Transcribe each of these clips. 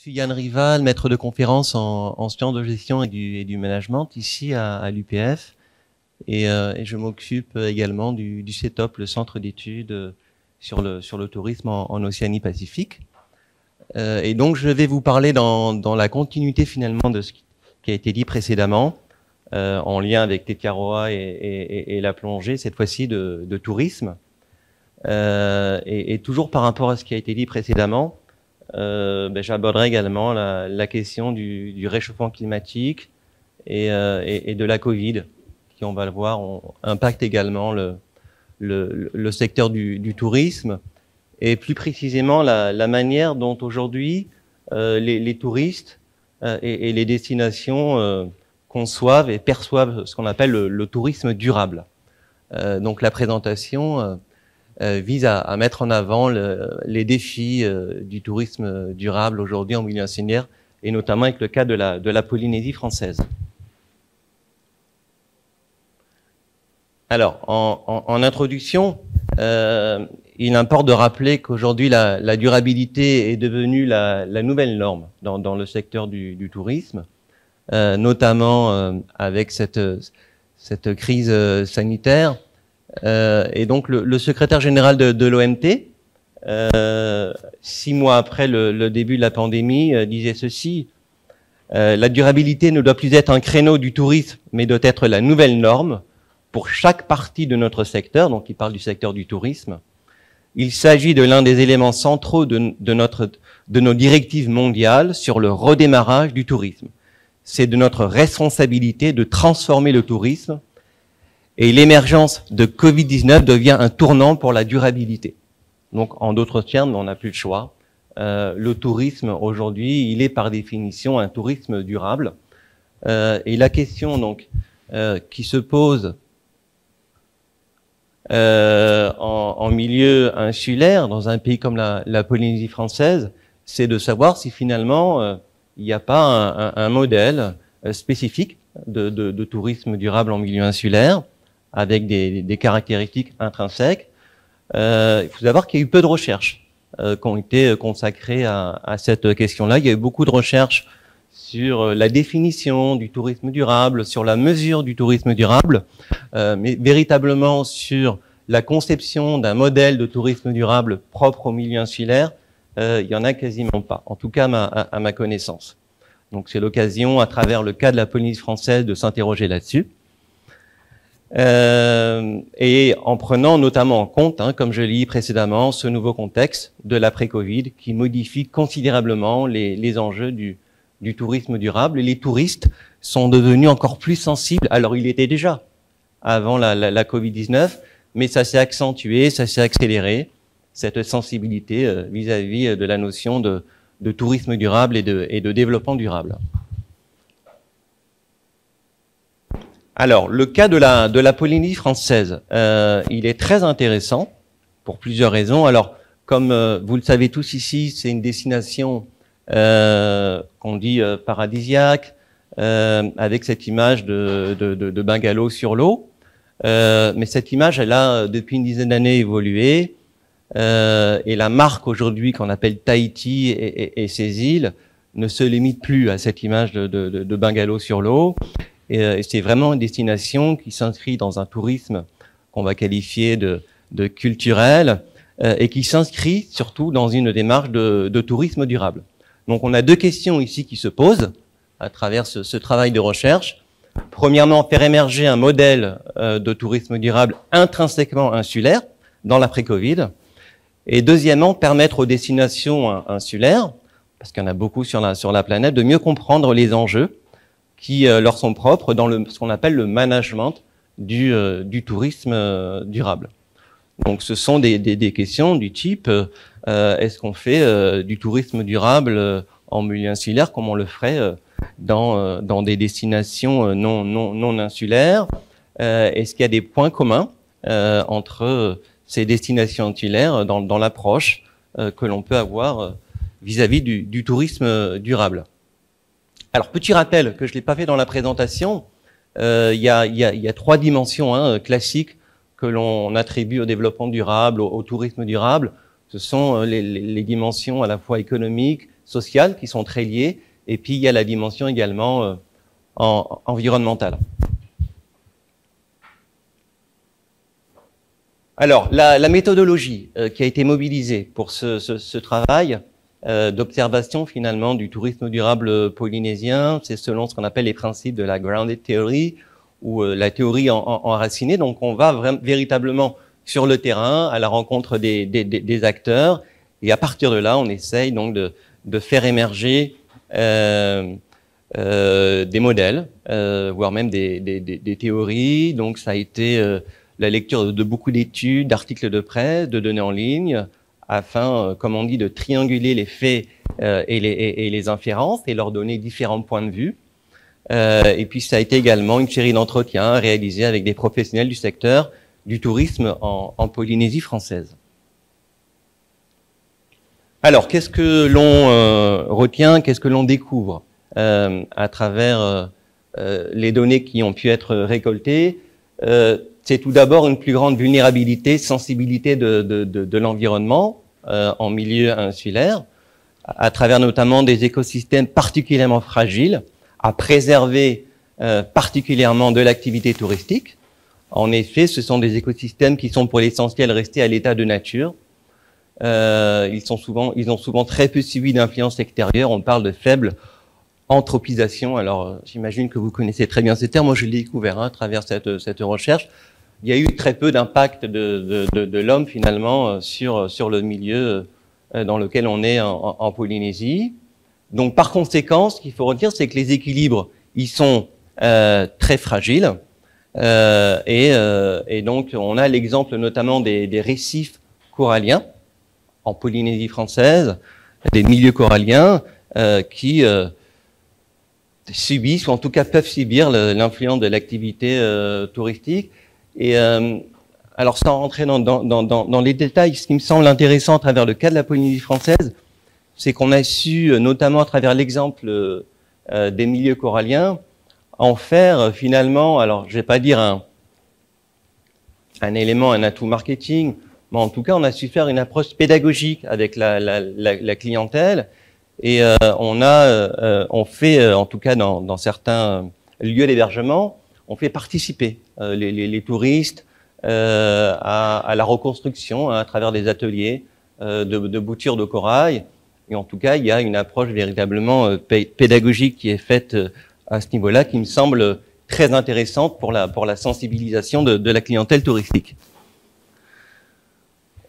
suis Yann Rival, maître de conférence en sciences de gestion et du management ici à l'UPF. Et je m'occupe également du CETOP, le centre d'études sur le tourisme en Océanie-Pacifique. Et donc je vais vous parler dans la continuité finalement de ce qui a été dit précédemment, en lien avec Tetiaroa et la plongée, cette fois-ci de tourisme. Et toujours par rapport à ce qui a été dit précédemment, j'aborderai également la question du réchauffement climatique et de la Covid, qui, on va le voir, impacte également le secteur du tourisme, et plus précisément la manière dont aujourd'hui les touristes et les destinations conçoivent et perçoivent ce qu'on appelle le tourisme durable. Donc la présentation vise à mettre en avant les défis du tourisme durable aujourd'hui en milieu insulaire, et notamment avec le cas de la Polynésie française. Alors, en introduction, il importe de rappeler qu'aujourd'hui la durabilité est devenue la nouvelle norme dans le secteur du tourisme, notamment avec cette crise sanitaire. Et donc le secrétaire général de l'OMT, 6 mois après le début de la pandémie, disait ceci: la durabilité ne doit plus être un créneau du tourisme, mais doit être la nouvelle norme pour chaque partie de notre secteur. Donc il parle du secteur du tourisme. Il s'agit de l'un des éléments centraux de nos directives mondiales sur le redémarrage du tourisme. C'est de notre responsabilité de transformer le tourisme, et l'émergence de Covid-19 devient un tournant pour la durabilité. Donc, en d'autres termes, on n'a plus le choix. Le tourisme, aujourd'hui, il est par définition un tourisme durable. Et la question donc qui se pose en milieu insulaire, dans un pays comme la Polynésie française, c'est de savoir si finalement il n'y a pas un modèle spécifique de tourisme durable en milieu insulaire, avec des caractéristiques intrinsèques. Il faut savoir qu'il y a eu peu de recherches qui ont été consacrées à cette question-là. Il y a eu beaucoup de recherches sur la définition du tourisme durable, sur la mesure du tourisme durable, mais véritablement sur la conception d'un modèle de tourisme durable propre au milieu insulaire, il y en a quasiment pas, en tout cas à ma connaissance. Donc c'est l'occasion, à travers le cas de la Polynésie française, de s'interroger là-dessus. Et en prenant notamment en compte, comme je l'ai dit précédemment, ce nouveau contexte de l'après-Covid qui modifie considérablement les enjeux du tourisme durable. Et les touristes sont devenus encore plus sensibles. Alors, il était déjà avant la Covid-19, mais ça s'est accentué, ça s'est accéléré, cette sensibilité vis-à-vis de la notion de tourisme durable et de développement durable. Alors, le cas de la Polynésie française, il est très intéressant pour plusieurs raisons. Alors, comme vous le savez tous ici, c'est une destination qu'on dit paradisiaque, avec cette image de bungalow sur l'eau. Mais cette image, elle a depuis une dizaine d'années évolué. Et la marque aujourd'hui qu'on appelle Tahiti et ses îles ne se limite plus à cette image de bungalow sur l'eau. Et c'est vraiment une destination qui s'inscrit dans un tourisme qu'on va qualifier de culturel et qui s'inscrit surtout dans une démarche de tourisme durable. Donc on a deux questions ici qui se posent à travers ce travail de recherche. Premièrement, faire émerger un modèle de tourisme durable intrinsèquement insulaire dans l'après-Covid. Et deuxièmement, permettre aux destinations insulaires, parce qu'il y en a beaucoup sur la planète, de mieux comprendre les enjeux qui leur sont propres dans ce qu'on appelle le management du tourisme durable. Donc ce sont des questions du type est-ce qu'on fait du tourisme durable en milieu insulaire comme on le ferait dans des destinations non insulaires? Est-ce qu'il y a des points communs entre ces destinations insulaires dans l'approche que l'on peut avoir vis-à-vis du tourisme durable? Alors, petit rappel que je l'ai pas fait dans la présentation, il y a 3 dimensions classiques que l'on attribue au développement durable, au tourisme durable. Ce sont les dimensions à la fois économiques, sociales qui sont très liées, et puis il y a la dimension également environnementale. Alors, la méthodologie qui a été mobilisée pour ce travail d'observation finalement du tourisme durable polynésien, c'est selon ce qu'on appelle les principes de la grounded theory, ou la théorie enracinée. Donc on va véritablement sur le terrain, à la rencontre des acteurs, et à partir de là, on essaye donc de faire émerger des modèles, voire même des théories. Donc ça a été la lecture de beaucoup d'études, d'articles de presse, de données en ligne, afin, comme on dit, de trianguler les faits et les inférences et leur donner différents points de vue. Et puis ça a été également une série d'entretiens réalisés avec des professionnels du secteur du tourisme en Polynésie française. Alors, qu'est-ce que l'on retient, qu'est-ce que l'on découvre à travers les données qui ont pu être récoltées? C'est tout d'abord une plus grande vulnérabilité, sensibilité de l'environnement en milieu insulaire, à travers notamment des écosystèmes particulièrement fragiles, à préserver particulièrement de l'activité touristique. En effet, ce sont des écosystèmes qui sont pour l'essentiel restés à l'état de nature. Ils ont souvent très peu subi d'influence extérieure. On parle de faible anthropisation. Alors, j'imagine que vous connaissez très bien ces termes. Moi, je l'ai découvert à travers cette recherche. Il y a eu très peu d'impact de l'homme finalement sur le milieu dans lequel on est en Polynésie. Donc, par conséquent, ce qu'il faut retenir, c'est que les équilibres, ils sont très fragiles. Et donc, on a l'exemple notamment des récifs coralliens en Polynésie française, des milieux coralliens qui subissent, ou en tout cas peuvent subir l'influence de l'activité touristique. Et alors, sans rentrer dans les détails, ce qui me semble intéressant à travers le cas de la Polynésie française, c'est qu'on a su, notamment à travers l'exemple des milieux coralliens, en faire finalement, alors je vais pas dire un élément, un atout marketing, mais en tout cas on a su faire une approche pédagogique avec la clientèle, et on fait, en tout cas dans certains lieux d'hébergement, on fait participer les touristes à la reconstruction à travers des ateliers de boutures de corail. Et en tout cas, il y a une approche véritablement pédagogique qui est faite à ce niveau-là, qui me semble très intéressante pour la sensibilisation de la clientèle touristique.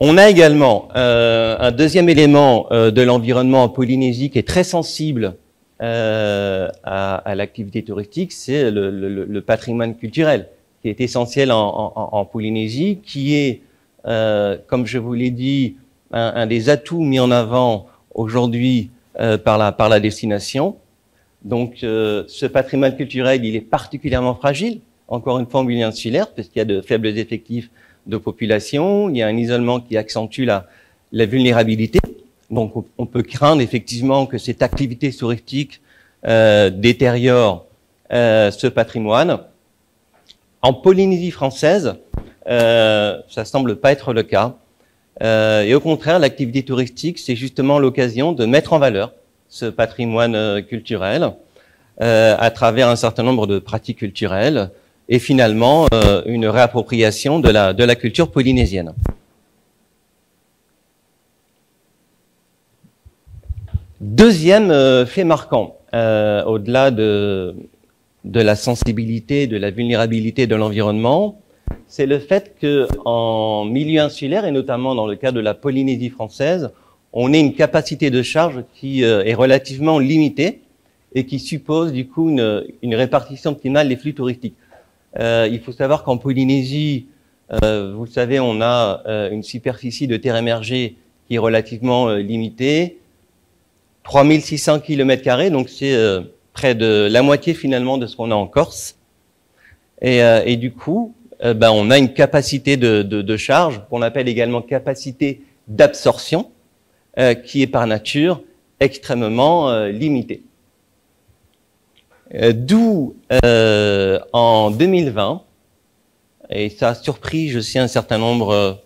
On a également un deuxième élément de l'environnement en Polynésie qui est très sensible à l'activité touristique, c'est le patrimoine culturel, qui est essentiel en Polynésie, qui est, comme je vous l'ai dit, un des atouts mis en avant aujourd'hui par la destination. Donc, ce patrimoine culturel, il est particulièrement fragile, encore une fois en milieu insulaire, parce qu'il y a de faibles effectifs de population, il y a un isolement qui accentue la vulnérabilité. Donc, on peut craindre effectivement que cette activité touristique détériore ce patrimoine. En Polynésie française, ça semble pas être le cas. Et au contraire, l'activité touristique, c'est justement l'occasion de mettre en valeur ce patrimoine culturel à travers un certain nombre de pratiques culturelles et finalement une réappropriation de la culture polynésienne. Deuxième fait marquant, au-delà de la sensibilité, de la vulnérabilité de l'environnement, c'est le fait qu'en milieu insulaire, et notamment dans le cas de la Polynésie française, on ait une capacité de charge qui est relativement limitée et qui suppose du coup une répartition optimale des flux touristiques. Il faut savoir qu'en Polynésie, vous le savez, on a une superficie de terre émergée qui est relativement limitée, 3600 km², donc c'est près de la moitié finalement de ce qu'on a en Corse. Et du coup, on a une capacité de charge qu'on appelle également capacité d'absorption, qui est par nature extrêmement limitée. D'où en 2020, et ça a surpris, je sais, un certain nombre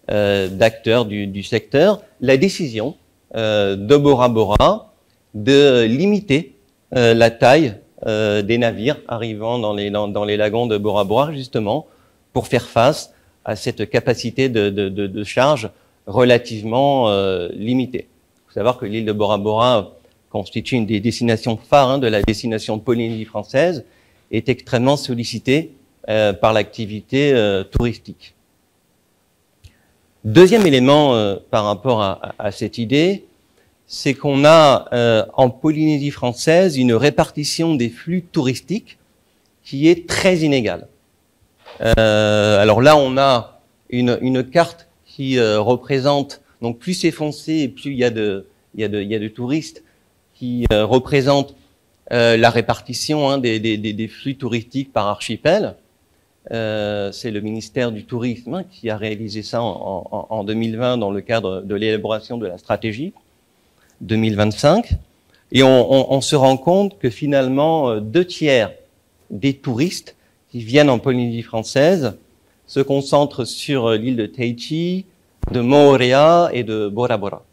d'acteurs du secteur, la décision de Bora Bora de limiter la taille des navires arrivant dans les lagons de Bora Bora, justement, pour faire face à cette capacité de charge relativement limitée. Il faut savoir que l'île de Bora Bora constitue une des destinations phares de la destination de Polynésie française, est extrêmement sollicitée par l'activité touristique. Deuxième élément par rapport à cette idée, c'est qu'on a en Polynésie française une répartition des flux touristiques qui est très inégale. Alors là, on a une carte qui représente, donc plus c'est foncé et plus il y a de touristes, qui représente la répartition des flux touristiques par archipel. C'est le ministère du Tourisme qui a réalisé ça en 2020 dans le cadre de l'élaboration de la stratégie 2025. Et on se rend compte que finalement, 2/3 des touristes qui viennent en Polynésie française se concentrent sur l'île de Tahiti, de Moorea et de Bora Bora.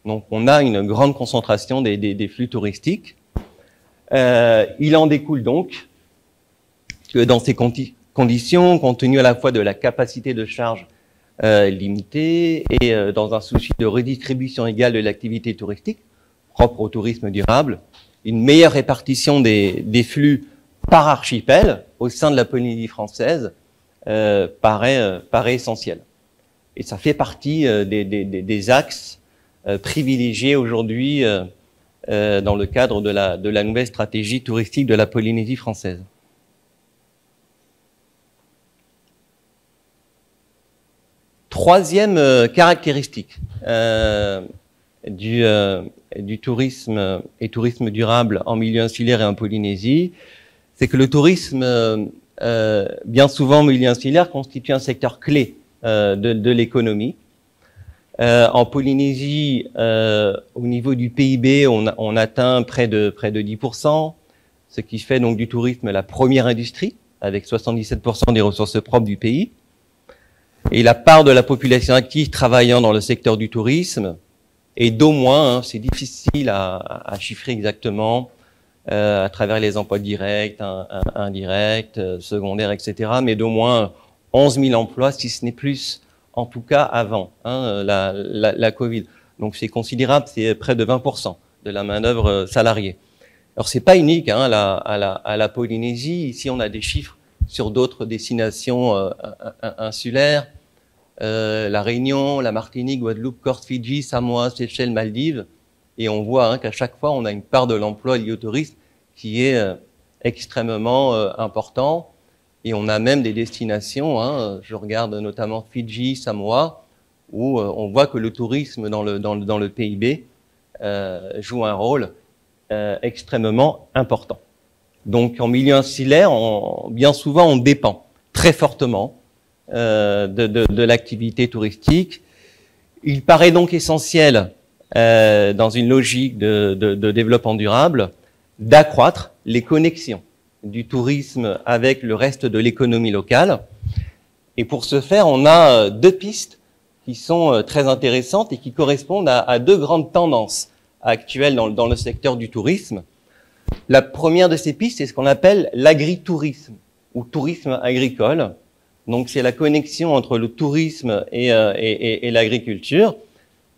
Donc on a une grande concentration des flux touristiques. Il en découle donc que dans ces conditions, compte tenu à la fois de la capacité de charge limitée et dans un souci de redistribution égale de l'activité touristique, propre au tourisme durable, une meilleure répartition des flux par archipel au sein de la Polynésie française paraît essentiel. Et ça fait partie des axes privilégiés aujourd'hui dans le cadre de la nouvelle stratégie touristique de la Polynésie française. Troisième caractéristique du tourisme et tourisme durable en milieu insulaire et en Polynésie, c'est que le tourisme, bien souvent en milieu insulaire, constitue un secteur clé de l'économie. En Polynésie, au niveau du PIB, on atteint près de 10%, ce qui fait donc du tourisme la première industrie, avec 77% des ressources propres du pays. Et la part de la population active travaillant dans le secteur du tourisme est d'au moins, c'est difficile à chiffrer exactement, à travers les emplois directs, indirects, secondaires, etc., mais d'au moins 11 000 emplois, si ce n'est plus, en tout cas avant la Covid. Donc c'est considérable, c'est près de 20% de la main-d'œuvre salariée. Alors c'est pas unique à la Polynésie. Ici, on a des chiffres sur d'autres destinations insulaires. La Réunion, la Martinique, Guadeloupe, Corse, Fidji, Samoa, Seychelles, Maldives, et on voit qu'à chaque fois on a une part de l'emploi lié au tourisme qui est extrêmement important, et on a même des destinations, je regarde notamment Fidji, Samoa, où on voit que le tourisme dans le PIB joue un rôle extrêmement important. Donc en milieu insulaire, bien souvent on dépend très fortement de l'activité touristique. Il paraît donc essentiel, dans une logique de développement durable, d'accroître les connexions du tourisme avec le reste de l'économie locale. Et pour ce faire, on a deux pistes qui sont très intéressantes et qui correspondent à deux grandes tendances actuelles dans le secteur du tourisme. La première de ces pistes, c'est ce qu'on appelle l'agritourisme ou tourisme agricole. Donc c'est la connexion entre le tourisme et l'agriculture.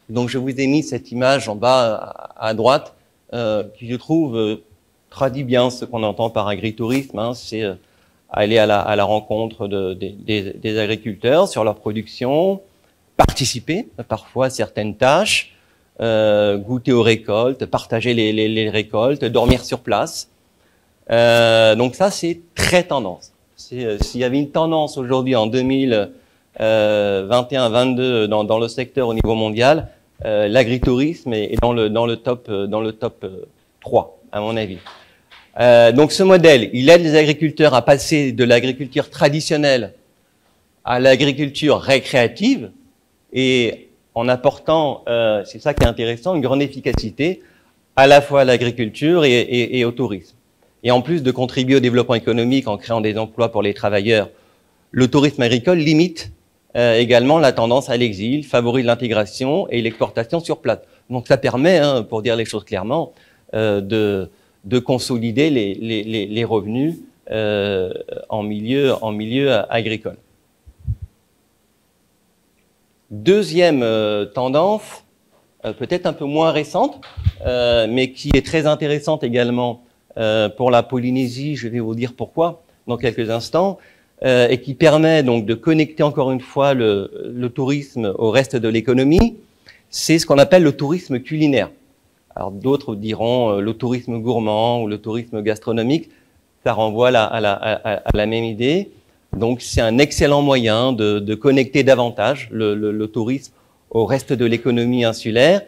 Donc je vous ai mis cette image en bas à droite qui je trouve traduit bien ce qu'on entend par agritourisme. C'est aller à la rencontre des agriculteurs sur leur production, participer parfois à certaines tâches, goûter aux récoltes, partager les récoltes, dormir sur place. Donc ça c'est très tendance. S'il y avait une tendance aujourd'hui en 2021-22 dans le secteur au niveau mondial, l'agritourisme est dans le top 3 à mon avis. Donc ce modèle, il aide les agriculteurs à passer de l'agriculture traditionnelle à l'agriculture récréative et en apportant, c'est ça qui est intéressant, une grande efficacité à la fois à l'agriculture et au tourisme. Et en plus de contribuer au développement économique en créant des emplois pour les travailleurs, le tourisme agricole limite également la tendance à l'exil, favorise l'intégration et l'exportation sur place. Donc ça permet, hein, pour dire les choses clairement, de consolider les revenus en milieu agricole. Deuxième tendance, peut-être un peu moins récente, mais qui est très intéressante également pour la Polynésie, je vais vous dire pourquoi dans quelques instants, et qui permet donc de connecter encore une fois le tourisme au reste de l'économie, c'est ce qu'on appelle le tourisme culinaire. Alors d'autres diront le tourisme gourmand ou le tourisme gastronomique, ça renvoie à la même idée. Donc c'est un excellent moyen de connecter davantage le tourisme au reste de l'économie insulaire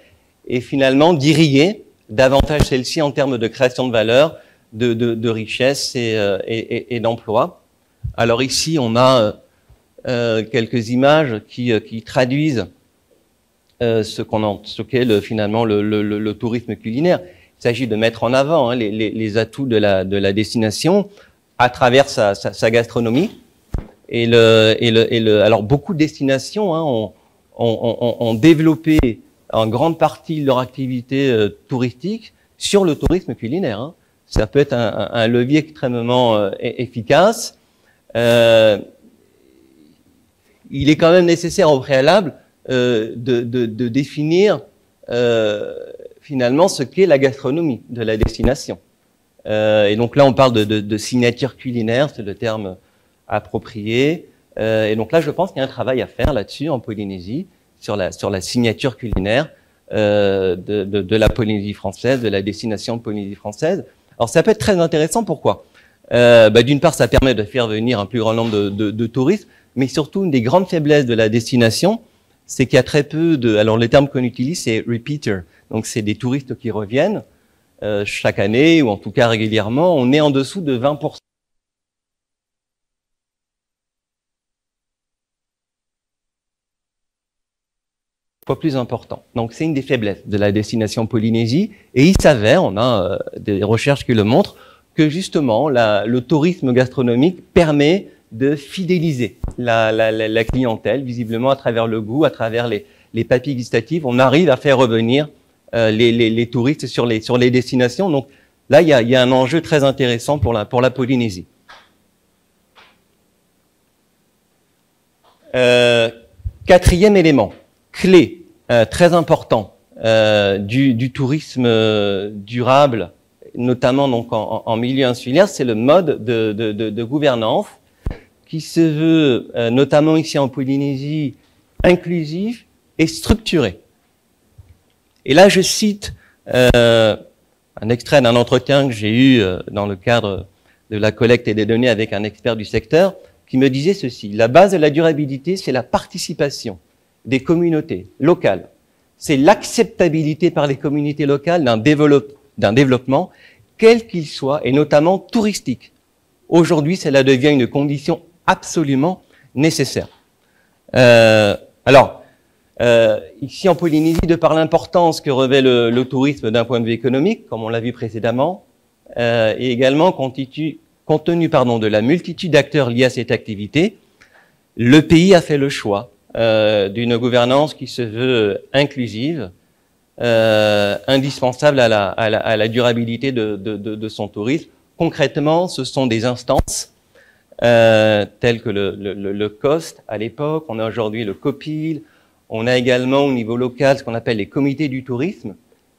et finalement d'irriguer davantage celle-ci en termes de création de valeur, de richesse et d'emploi. Alors ici, on a quelques images qui traduisent ce qu'est finalement le tourisme culinaire. Il s'agit de mettre en avant les atouts de la destination à travers sa gastronomie. Alors beaucoup de destinations ont développé en grande partie leur activité touristique sur le tourisme culinaire. Hein. Ça peut être un levier extrêmement efficace. Il est quand même nécessaire au préalable de définir finalement ce qu'est la gastronomie de la destination. Et donc là, on parle de signature culinaire, c'est le terme approprié. Et donc là, je pense qu'il y a un travail à faire là-dessus en Polynésie, sur la signature culinaire de la Polynésie française, de la destination Polynésie française. Alors ça peut être très intéressant, pourquoi ? D'une part, ça permet de faire venir un plus grand nombre de touristes, mais surtout, une des grandes faiblesses de la destination, c'est qu'il y a très peu alors le terme qu'on utilise, c'est repeater. Donc c'est des touristes qui reviennent chaque année, ou en tout cas régulièrement. On est en dessous de 20%. Plus important. Donc c'est une des faiblesses de la destination Polynésie, et il s'avère, on a des recherches qui le montrent, que justement le tourisme gastronomique permet de fidéliser la clientèle, visiblement à travers le goût, à travers les papilles gustatives, on arrive à faire revenir les touristes sur les destinations. Donc là, il y a un enjeu très intéressant pour la Polynésie. Quatrième élément, clé, très important du tourisme durable, notamment donc en milieu insulaire, c'est le mode de gouvernance qui se veut, notamment ici en Polynésie, inclusif et structuré. Et là, je cite un extrait d'un entretien que j'ai eu dans le cadre de la collecte et des données avec un expert du secteur, qui me disait ceci: la base de la durabilité, c'est la participation des communautés locales. C'est l'acceptabilité par les communautés locales d'un développement, quel qu'il soit, et notamment touristique. Aujourd'hui, cela devient une condition absolument nécessaire. Ici en Polynésie, de par l'importance que revêt le tourisme d'un point de vue économique, comme on l'a vu précédemment, et également compte tenu de la multitude d'acteurs liés à cette activité, le pays a fait le choix d'une gouvernance qui se veut inclusive, indispensable à la durabilité de son tourisme. Concrètement, ce sont des instances telles que le COST à l'époque, on a aujourd'hui le COPIL, on a également au niveau local ce qu'on appelle les comités du tourisme,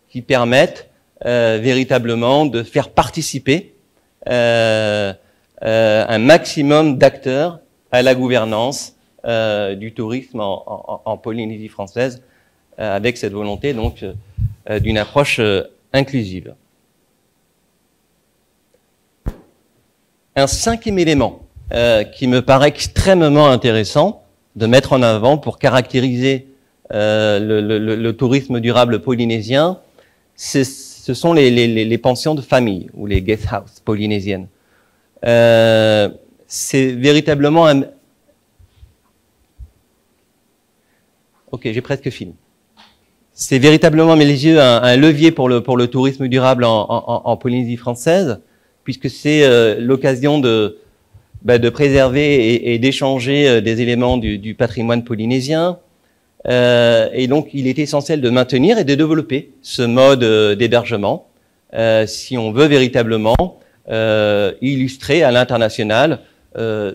qui permettent véritablement de faire participer un maximum d'acteurs à la gouvernance du tourisme en Polynésie française, avec cette volonté donc d'une approche inclusive. Un cinquième élément qui me paraît extrêmement intéressant de mettre en avant pour caractériser le tourisme durable polynésien, ce sont les pensions de famille ou les guest house polynésiennes. C'est véritablement un... Ok, j'ai presque fini. C'est véritablement, à mes yeux, un levier pour le tourisme durable en Polynésie française, puisque c'est l'occasion de préserver et d'échanger des éléments du patrimoine polynésien, Et donc, il est essentiel de maintenir et de développer ce mode d'hébergement si on veut véritablement illustrer à l'international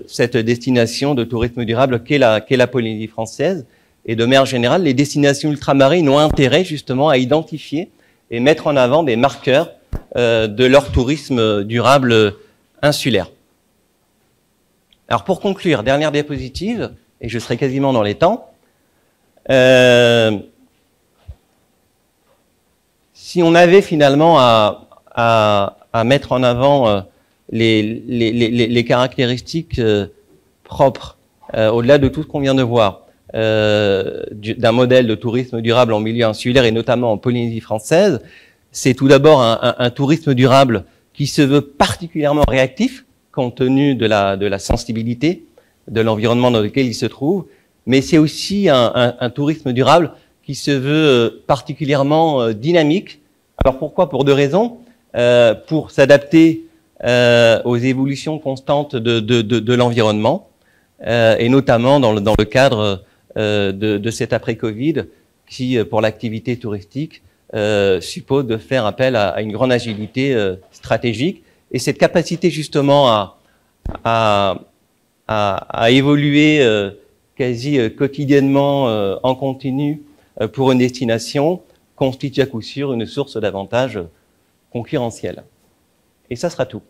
cette destination de tourisme durable qu'est la Polynésie française. Et de manière générale, les destinations ultramarines ont intérêt justement à identifier et mettre en avant des marqueurs de leur tourisme durable insulaire. Alors pour conclure, dernière diapositive, et je serai quasiment dans les temps. Si on avait finalement à mettre en avant les caractéristiques propres, au-delà de tout ce qu'on vient de voir, d'un modèle de tourisme durable en milieu insulaire et notamment en Polynésie française, c'est tout d'abord un tourisme durable qui se veut particulièrement réactif compte tenu de la sensibilité de l'environnement dans lequel il se trouve, mais c'est aussi un tourisme durable qui se veut particulièrement dynamique. Alors pourquoi? Pour deux raisons. Pour s'adapter aux évolutions constantes de l'environnement, et notamment dans le cadre de cet après-Covid qui, pour l'activité touristique, suppose de faire appel à une grande agilité stratégique. Et cette capacité justement à évoluer quasi quotidiennement en continu pour une destination constitue à coup sûr une source d'avantages concurrentiels. Et ça sera tout.